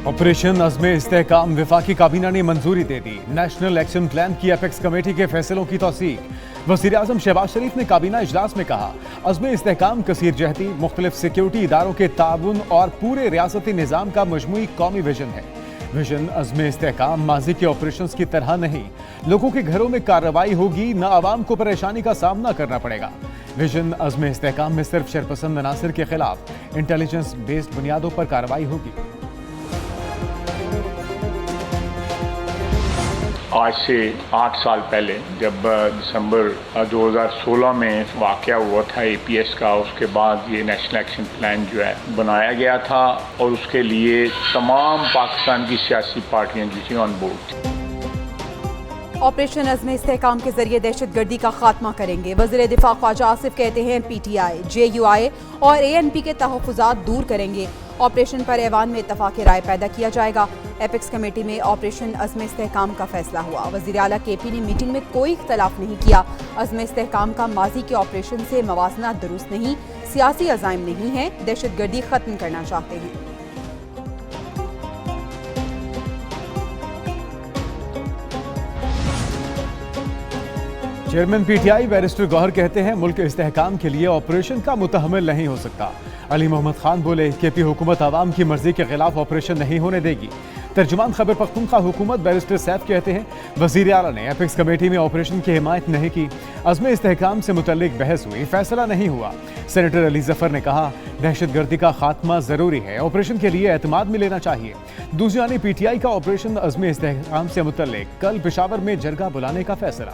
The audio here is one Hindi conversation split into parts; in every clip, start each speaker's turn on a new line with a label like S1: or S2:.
S1: ऑपरेशन अज़्म इस्तेहकाम वफाकी काबीना ने मंजूरी दे दी। नेशनल एक्शन प्लान की एपेक्स कमेटी के फैसलों की तौसीक। वज़ीर-ए-आज़म शहबाज शरीफ ने काबीना इजलास में कहा, अज़्म इस्तेहकाम कसीर जहती मुख्तलिफ सिक्योरिटी इदारों के ताउन और पूरे रियासती निज़ाम का मजमूई कौमी विजन है। विजन अज़्म इस्तेहकाम माजी के ऑपरेशंस की तरह नहीं, लोगों के घरों में कार्रवाई होगी, न आवाम को परेशानी का सामना करना पड़ेगा। विजन अज़्म इस्तेहकाम में सिर्फ शरपसंद अनासर के खिलाफ इंटेलिजेंस बेस्ड बुनियादों पर कार्रवाई होगी।
S2: आज से 8 साल पहले जब दिसंबर 2016 में वाक़या हुआ था APS का, उसके बाद ये नेशनल एक्शन प्लान जो है बनाया गया था और उसके लिए तमाम पाकिस्तान की सियासी पार्टियां जो थी ऑन बोर्ड।
S3: ऑपरेशन अज़्म इस्तेहकाम के जरिए दहशतगर्दी का खात्मा करेंगे। वज़ीर दिफा ख्वाजा आसिफ कहते हैं PTI, JUI और ANP के तहफ़्फ़ुज़ात दूर करेंगे। ऑपरेशन पर ऐवान में इत्तफ़ाक़ राय पैदा किया जाएगा। एपेक्स कमेटी में ऑपरेशन अज़्म इस्तेहकाम का फैसला हुआ। वज़ीर आला KP ने मीटिंग में कोई इख्तलाफ नहीं किया। अज़्म इस्तेहकाम का माजी के ऑपरेशन से मवाज़ना दुरुस्त नहीं, सियासी अज़ाइम नहीं है, दहशतगर्दी ख़त्म करना चाहते हैं।
S1: चेयरमैन PTI बैरिस्टर गौहर कहते हैं, मुल्क इस्तेहकाम के लिए ऑपरेशन का मुतहम्मिल नहीं हो सकता। अली मोहम्मद खान बोले, KP हुकूमत आवाम की मर्जी के खिलाफ ऑपरेशन नहीं होने देगी। तर्जुमान खैबर पख्तूनख्वा हुकूमत बैरिस्टर सैफ कहते हैं, वज़ीर आला ने एपेक्स कमेटी में ऑपरेशन की हिमायत नहीं की। अज़्म इस्तेहकाम से मुतल्लिक बहस हुई, फैसला नहीं हुआ। सेनेटर अली जफर ने कहा, दहशतगर्दी का खात्मा जरूरी है, ऑपरेशन के लिए एतमाद में लेना चाहिए। दूसरी जानिब PTI का ऑपरेशन अज़्म इस्तेहकाम से मुतल्लिक कल पेशावर में जरगा बुलाने का फैसला।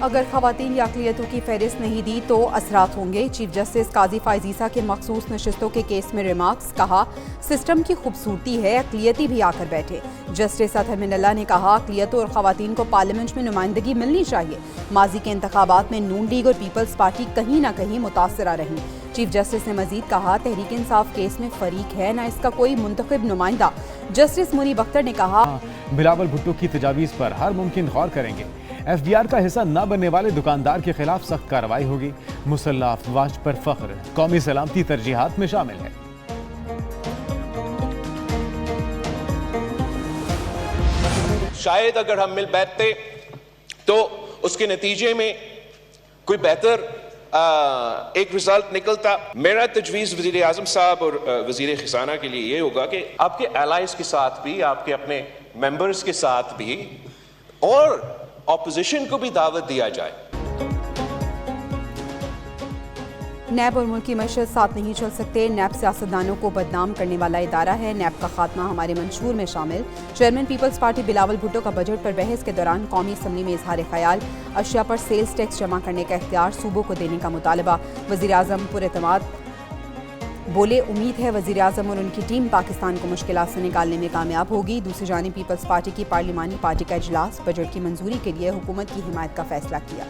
S3: अगर खवातीन या अक़लियतों की फहरिस्त नहीं दी तो असरात होंगे। चीफ जस्टिस काजी फायजीसा के मखसूस नशिस्तों के केस में रिमार्क्स। कहा, सिस्टम की खूबसूरती है अक़लियती भी आकर बैठे। जस्टिस अतहर मिनल्ला ने कहा, अक़लियतों और खवातीन को पार्लियामेंट में नुमाइंदगी मिलनी चाहिए। माजी के इंतखाबात में नून लीग और पीपल्स पार्टी कहीं ना कहीं मुतासरा रही। चीफ जस्टिस ने मजीद कहा, तहरीक इंसाफ केस में फरीक है, न इसका कोई मुंतखब नुमाइंदा। जस्टिस मुनीब अख्तर ने कहा,
S1: बिलावल भुट्टो की तजावीज़ पर हर मुमकिन गौर करेंगे। FBR का हिस्सा न बनने वाले दुकानदार के खिलाफ सख्त कार्रवाई होगी। मुसल्लह अफवाज पर फख्र कौमी सलामती तरजीहात में शामिल है।
S4: शायद अगर हम मिल बैठते तो उसके नतीजे में कोई बेहतर एक रिजल्ट निकलता। मेरा तजवीज़ वज़ीर आज़म साहब और वज़ीर ख़ज़ाना के लिए ये होगा कि आपके एलाइज के साथ भी, आपके अपने मेंबर्स के साथ भी और ऑपोजिशन को भी दावत दिया जाए।
S3: नैब और मुल्क की मशहद साथ नहीं चल सकते। नैब सियासतदानों को बदनाम करने वाला इदारा है। नैब का खात्मा हमारे मंशूर में शामिल। Chairman Peoples Party Bilawal Bhutto का बजट पर बहस के दौरान कौमी असम्बली में इजहार ख्याल। अशिया पर सेल्स टैक्स जमा करने का इख्तियार सूबों को देने का मुतालबा। वज़ीर आज़म पुरएतमाद बोले, उम्मीद है वज़ीर आज़म और उनकी टीम पाकिस्तान को मुश्किलात से निकालने में कामयाब होगी। दूसरी जानिब पीपल्स पार्टी की पार्लिमानी पार्टी का इजलास। बजट की मंजूरी के लिए हुकूमत की हिमायत का फैसला किया।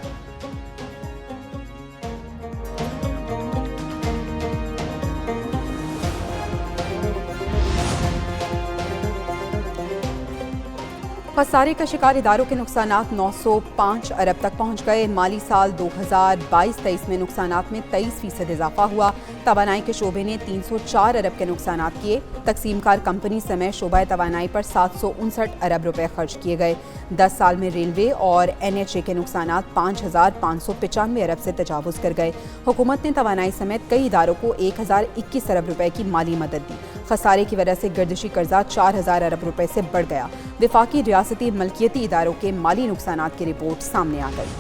S3: खसारे का शिकार इदारों के नुकसानात 905 अरब तक पहुँच गए। माली साल 2022-23 में नुकसानात में 23% इजाफा हुआ। तवानाई के शोबे ने 304 अरब के नुकसानात किए। तकसीमकार कंपनी समेत शोबा तवानाई पर 759 अरब रुपए खर्च किए गए। 10 साल में रेलवे और NHA के नुकसानात 5595 अरब से तजावुज़ कर गए। हुकूमत ने तवानाई समेत कई इदारों को 1021 अरब रुपए की माली मदद दी। खसारे की वजह से गर्दिशी कर्जा 4000 अरब रुपए से बढ़ गया। विफाकी रियासती मल्कियती इदारों के माली नुकसानात की रिपोर्ट सामने आ गई।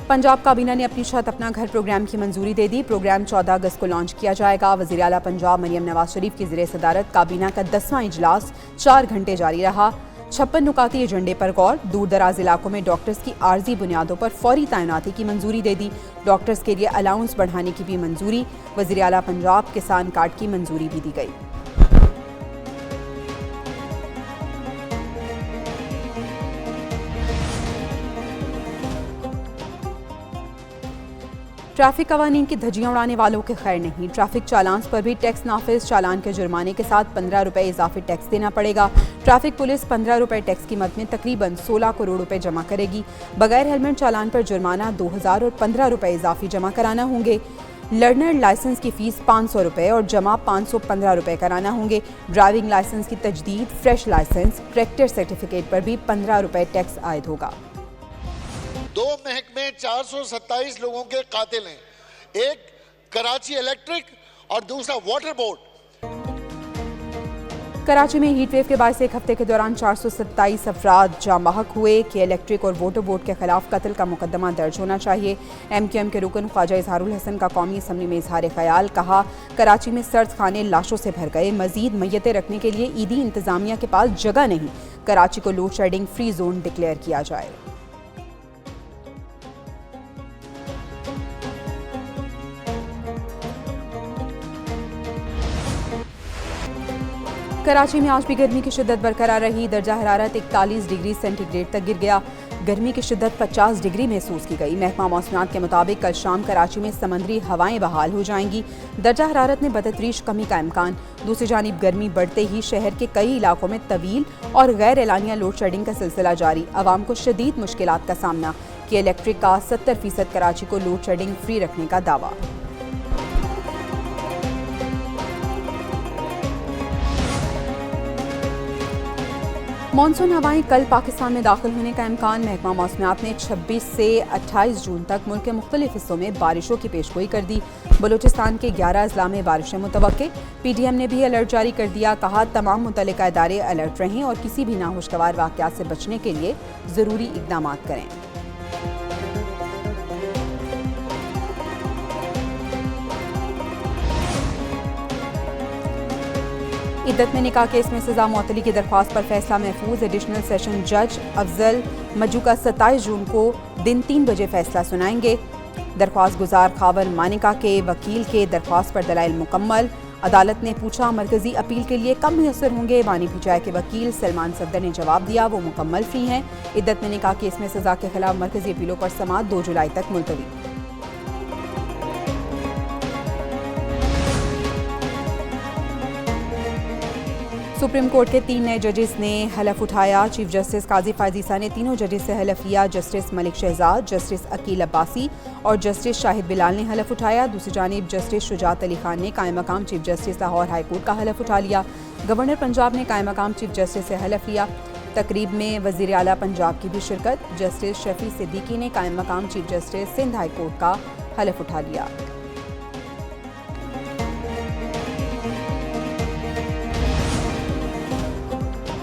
S3: पंजाब काबीना ने अपनी छत अपना घर प्रोग्राम की मंजूरी दे दी। प्रोग्राम 14 अगस्त को लॉन्च किया जाएगा। वज़ीर आला पंजाब मरियम नवाज शरीफ की ज़ेर सदारत काबीना का 10वां इजलास 4 घंटे जारी रहा। 56 नुकाती एजेंडे पर गौर। दूर दराज इलाकों में डॉक्टर्स की आर्जी बुनियादों पर फौरी तैनाती की मंजूरी दे दी। डॉक्टर्स के लिए अलाउंस बढ़ाने की भी मंजूरी। वज़ीर आला पंजाब किसान कार्ड की मंजूरी भी दी गई। ट्रैफिक कवानीन की धज्जियां उड़ाने वालों के खैर नहीं। ट्रैफिक चालान पर भी टैक्स नाफिज, चालान के जुर्माने के साथ 15 रुपए इजाफी टैक्स देना पड़ेगा। ट्रैफिक पुलिस 15 रुपए टैक्स की मद में तकरीबन 16 करोड़ रुपए जमा करेगी। बगैर हेलमेट चालान पर जुर्माना 2000 और 15 रुपए इजाफी जमा कराना होंगे। लर्नर लाइसेंस की फीस 500 रुपए और जमा 515 रुपए कराना होंगे। ड्राइविंग लाइसेंस की तजदीद, फ्रेश लाइसेंस, ट्रैक्टर सर्टिफिकेट पर भी 15 रुपए टैक्स आयद होगा।
S5: 2 महकमे 427 लोगों के कातिल हैं, एक कराची इलेक्ट्रिक और दूसरा वाटर बोर्ड।
S3: कराची में हीट वेव के बायस एक हफ्ते के दौरान 427 अफराद जाँ बहक हुए कि इलेक्ट्रिक और वाटर बोर्ड के खिलाफ कत्ल का मुकदमा दर्ज होना चाहिए। MQM के रुकन ख्वाजा इजहारुल हसन का कौमी असम्बली में इजहार ख्याल, कहा कराची में सर्द खाने लाशों से भर गए, मजीद मैयतें रखने के लिए ईदी इंतजामिया के पास जगह नहीं। कराची को load shedding free zone declare किया जाए। कराची में आज भी गर्मी की शिद्दत बरकरार रही। दर्जा हरारत 41 डिग्री सेंटीग्रेड तक गिर गया। गर्मी की शिद्दत 50 डिग्री महसूस की गई। महकमा मौसमियात के मुताबिक कल शाम कराची में समंदरी हवाएं बहाल हो जाएंगी। दर्जा हरारत में बतदरीज कमी का इम्कान। दूसरी जानिब गर्मी बढ़ते ही शहर के कई इलाकों में तवील और गैर एलानिया लोड शेडिंग का सिलसिला जारी। आवाम को शदीद मुश्किलात का सामना कि इलेक्ट्रिक का 70% कराची को लोड शेडिंग फ्री रखने का दावा। मानसून हवाएं कल पाकिस्तान में दाखिल होने का इम्कान। महकमा मौसमियात ने 26 से 28 जून तक मुल्क के मुख्तलिफ हिस्सों में बारिशों की पेशगोई कर दी। बलूचिस्तान के 11 अजला में बारिशें मुतवक्के। PTM ने भी अलर्ट जारी कर दिया। कहा तमाम मुतल्लिका इदारे अलर्ट रहें और किसी भी नाखुशगवार वाक़यात से बचने के लिए ज़रूरी इक़दाम करें। इद्दत में निकाह केस में सजा मुअत्तली की दरख्वास्त पर फैसला महफूज। एडिशनल सेशन जज अफजल मजूका 27 जून को दिन 3 बजे फैसला सुनाएंगे। दरख्वास्त गुजार खावर मानिका के वकील के दरख्वास्त पर दलाइल मुकम्मल। अदालत ने पूछा मरकजी अपील के लिए कब मुयस्सर होंगे। बानी पिचाई के वकील सलमान सफदर ने जवाब दिया वो मुकम्मल फ्री हैं। इद्दत में निकाह केस में सजा के खिलाफ मरकजी अपीलों पर समाअत 2 जुलाई तक मुलतवी। सुप्रीम कोर्ट के 3 नए जजेस ने हलफ उठाया। चीफ जस्टिस काजी फायजीसा ने तीनों जजेस से हलफ लिया। जस्टिस मलिक शहजाद, जस्टिस अकील अब्बासी और जस्टिस शाहिद बिलाल ने हलफ उठाया। दूसरी जानिब जस्टिस शुजात अली खान ने कायम मकाम chief justice Lahore high court का हलफ उठा लिया। गवर्नर पंजाब ने कायम मकाम चीफ जस्टिस से हलफ लिया। तकरीब में वज़ीर आला पंजाब की भी शिरकत। जस्टिस शफी सिद्दीकी ने कायम मकाम chief justice Sindh high court का हलफ उठा लिया।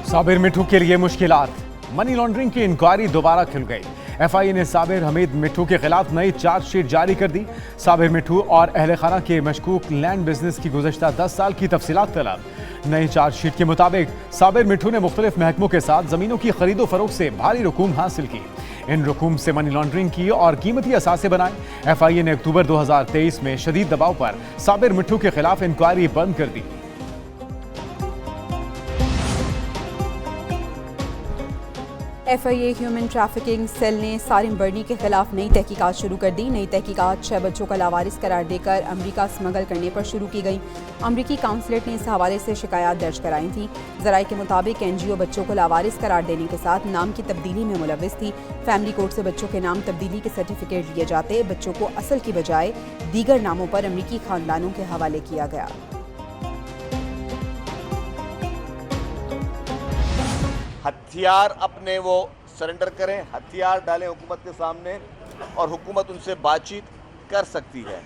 S1: साबिर मिठू के लिए मुश्किलात। मनी लॉन्ड्रिंग की इंक्वायरी दोबारा खुल गई। FIA ने साबिर हमीद मिठू के खिलाफ नई चार्जशीट जारी कर दी। साबिर मिठू और अहल खाना के मशकूक लैंड बिजनेस की गुज़श्ता 10 साल की तफसीलात तलब। नई चार्जशीट के मुताबिक साबिर मिठू ने मुख्तलिफ महकमों के साथ ज़मीनों की खरीदो फरोख्त से भारी रकूम हासिल की। इन रकूम से मनी लॉन्ड्रिंग की और कीमती असासे बनाए। FIA ने अक्टूबर 2023 में शदीद दबाव पर साबिर मिठू के खिलाफ इंक्वायरी बंद कर दी।
S3: FIA ह्यूमन ट्रैफिकिंग सेल ने सारिम बर्नी के खिलाफ नई तहकीकात शुरू कर दी। नई तहकीकात 6 बच्चों का लावारिस करार देकर अमरीका स्मगल करने पर शुरू की गई। अमरीकी काउंसलेट ने इस हवाले से शिकायत दर्ज कराई थी। ज़राए के मुताबिक NGO बच्चों को लावारिस करार देने के साथ नाम की तब्दीली में मुलव्विस थी। फैमिली कोर्ट से बच्चों के नाम तब्दीली के सर्टिफिकेट लिए जाते। बच्चों को असल की बजाय दीगर नामों पर अमरीकी खानदानों के हवाले किया गया।
S6: हथियार अपने वो सरेंडर करें, हथियार डालें हुकूमत के सामने और हुकूमत उनसे बातचीत कर सकती है।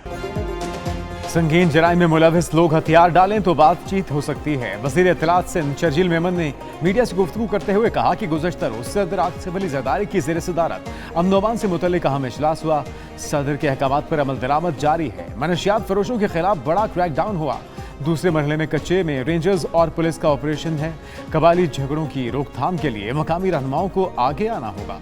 S1: संगीन जराइम में मुलविस लोग हथियार डालें तो बातचीत हो सकती है। वज़ीर इत्तलात सिंध शर्जील मेमन ने मीडिया से गुफ्तगू करते हुए कहा कि गुज़श्ता रोज़ सदर आसिफ अली ज़रदारी की ज़ेर सदारत अमन व अमान से मुतल्लिक़ अहम इजलास हुआ। सदर के अहकामात पर अमल दरामद जारी है। मनशियात फरोशों के खिलाफ बड़ा क्रैकडाउन हुआ। दूसरे मरहले में कच्चे में रेंजर्स और पुलिस का ऑपरेशन है। कबायली झगड़ों की रोकथाम के लिए मकामी रहनुमाओं को आगे आना होगा।